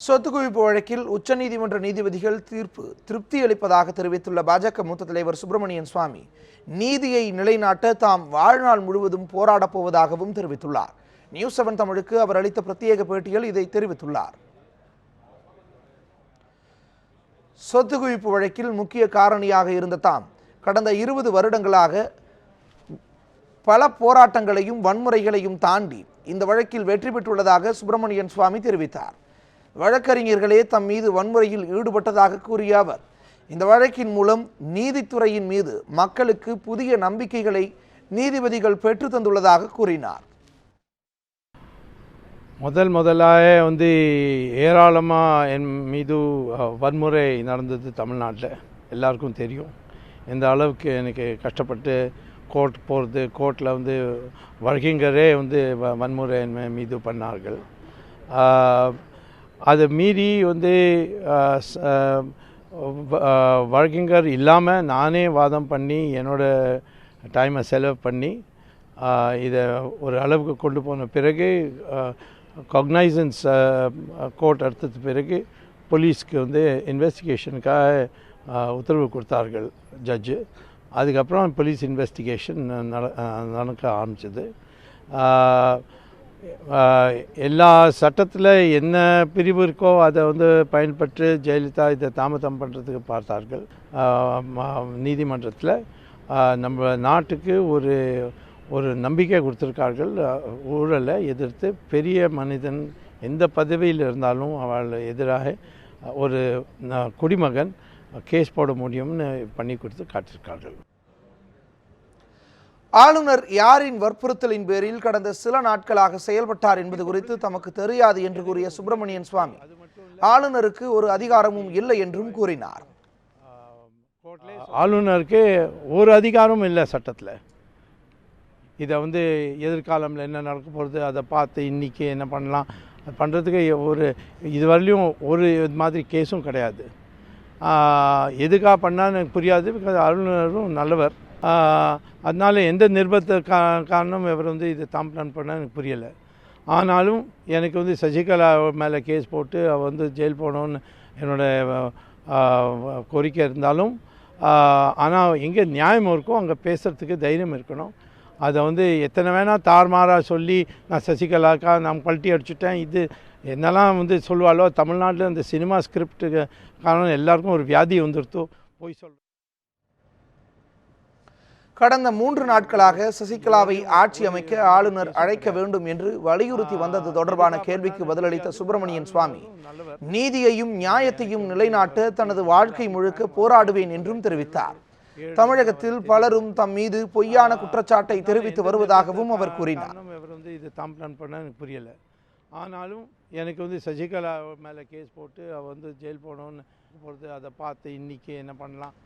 சொத்து குவிப்பு வழக்கில் உச்சநீதிமன்ற நீதிபதிகள் தீர்ப்பு திருப்தி அளிப்பதாக தெரிவித்துள்ள பாஜக மூத்த தலைவர் சுப்பிரமணியன் சுவாமி நீதியை நிலைநாட்ட தாம் வாழ்நாள் முழுவதும் போராடப் போவதாகவும் தெரிவித்துள்ளார். நியூஸ் 7 தமிழுக்கு அவர் அளித்த பிரத்யேக பேட்டியில் இதை தெரிவித்துள்ளார். சொத்து குவிப்பு வழக்கில் முக்கிய காரணியாக இருந்த தாம் கடந்த 20 வருடங்களாக பல போராட்டங்களையும் வன்முறைகளையும் தாண்டி இந்த வழக்கில் வெற்றி பெற்றுள்ளதாக சுப்பிரமணியன் சுவாமி தெரிவித்தார். வழக்கறிஞர்களே தம் மீது வன்முறையில் ஈடுபட்டதாக கூறிய அவர் இந்த வழக்கின் மூலம் நீதித்துறையின் மீது மக்களுக்கு புதிய நம்பிக்கைகளை நீதிபதிகள் பெற்று தந்துள்ளதாக கூறினார். முதலாக ஏராளமாக என் மீது வன்முறை நடந்தது தமிழ்நாட்டில் எல்லாருக்கும் தெரியும். இந்த அளவுக்கு எனக்கு கஷ்டப்பட்டு கோர்ட் போகிறது, கோர்ட்டில் வழக்கறிஞரே வன்முறை என் மீது பண்ணார்கள். அதை மீறி வழக்கறிஞர் இல்லாமல் நானே வாதம் பண்ணி என்னோடய டைமை செலவு பண்ணி இதை ஒரு அளவுக்கு கொண்டு போன பிறகு காக்னைசன்ஸ் கோர்ட் எடுத்தது பிறகு போலீஸ்க்கு இன்வெஸ்டிகேஷனுக்காக உத்தரவு கொடுத்தார்கள் ஜட்ஜு. அதுக்கப்புறம் போலீஸ் இன்வெஸ்டிகேஷன் நடக்க ஆரம்பிச்சது. எல்லா சட்டத்தில் என்ன பிரிவு இருக்கோ அதை பயன்பட்டு ஜெயலலிதா இதை தாமதம் பண்ணுறதுக்கு பார்த்தார்கள். நீதிமன்றத்தில் நம்ம நாட்டுக்கு ஒரு நம்பிக்கை கொடுத்துருக்கார்கள். ஊழலை எதிர்த்து பெரிய மனிதன் எந்த பதவியில் இருந்தாலும் அவள் எதிராக ஒரு குடிமகன் கேஸ் போட முடியும்னு பண்ணி கொடுத்து காட்டியிருக்கார்கள். ஆளுநர் யாரின் வற்புறுத்தலின் பேரில் கடந்த சில நாட்களாக செயல்பட்டார் என்பது குறித்து தமக்கு தெரியாது என்று கூறிய சுப்பிரமணியன் சுவாமி ஆளுநருக்கு ஒரு அதிகாரமும் இல்லை என்றும் கூறினார். ஆளுநருக்கு ஒரு அதிகாரமும் இல்லை சட்டத்தில். இதை எதிர்காலத்தில் என்ன நடக்க போகிறது அதை பார்த்து இன்றைக்கி என்ன பண்ணலாம் பண்ணுறதுக்கு இதுவரையிலையும் ஒரு மாதிரி கேஸும் கிடையாது. எதுக்காக பண்ணான்னு எனக்கு புரியாது. பிகாஸ் ஆளுநரும் நல்லவர். அதனால் எந்த நிர்பந்த காரணம் இவர் இதை தாம்பரம் பண்ண எனக்கு புரியலை. ஆனாலும் எனக்கு சசிகலா மேலே கேஸ் போட்டு அவள் ஜெயில் போகணுன்னு என்னோடய கோரிக்கை இருந்தாலும் ஆனால் எங்கே நியாயம் இருக்கோ அங்கே பேசுகிறதுக்கு தைரியம் இருக்கணும். அதை எத்தனை வேணால் தார்மாராக சொல்லி நான் சசிகலாக்கா நான் பல்ட்டி அடிச்சுட்டேன் இது என்னெல்லாம் சொல்லுவாளோ. தமிழ்நாட்டில் அந்த சினிமா ஸ்கிரிப்டுக்கு காரணம் எல்லாருக்கும் ஒரு வியாதி வந்துருத்தோ போய் சொல். கடந்த 3 நாட்களாக சசிகலாவை ஆட்சி அமைக்க ஆளுநர் அழைக்க வேண்டும் என்று வலியுறுத்தி வந்தது தொடர்பான கேள்விக்கு பதிலளித்த சுப்பிரமணியன் சுவாமி நீதியையும் நியாயத்தையும் நிலைநாட்ட தனது வாழ்க்கை முழுக்க போராடுவேன் என்றும் தெரிவித்தார். தமிழகத்தில் பலரும் தம் மீது பொய்யான குற்றச்சாட்டை தெரிவித்து வருவதாகவும் அவர் கூறினார். இது தாம்பரம் பண்ண எனக்கு புரியலை. ஆனாலும் எனக்கு சசிகலா மேலே கேஸ் போட்டு அவள் ஜெயில் போகணுன்னு போகிறது அதை பார்த்து இன்றைக்கி என்ன பண்ணலாம்.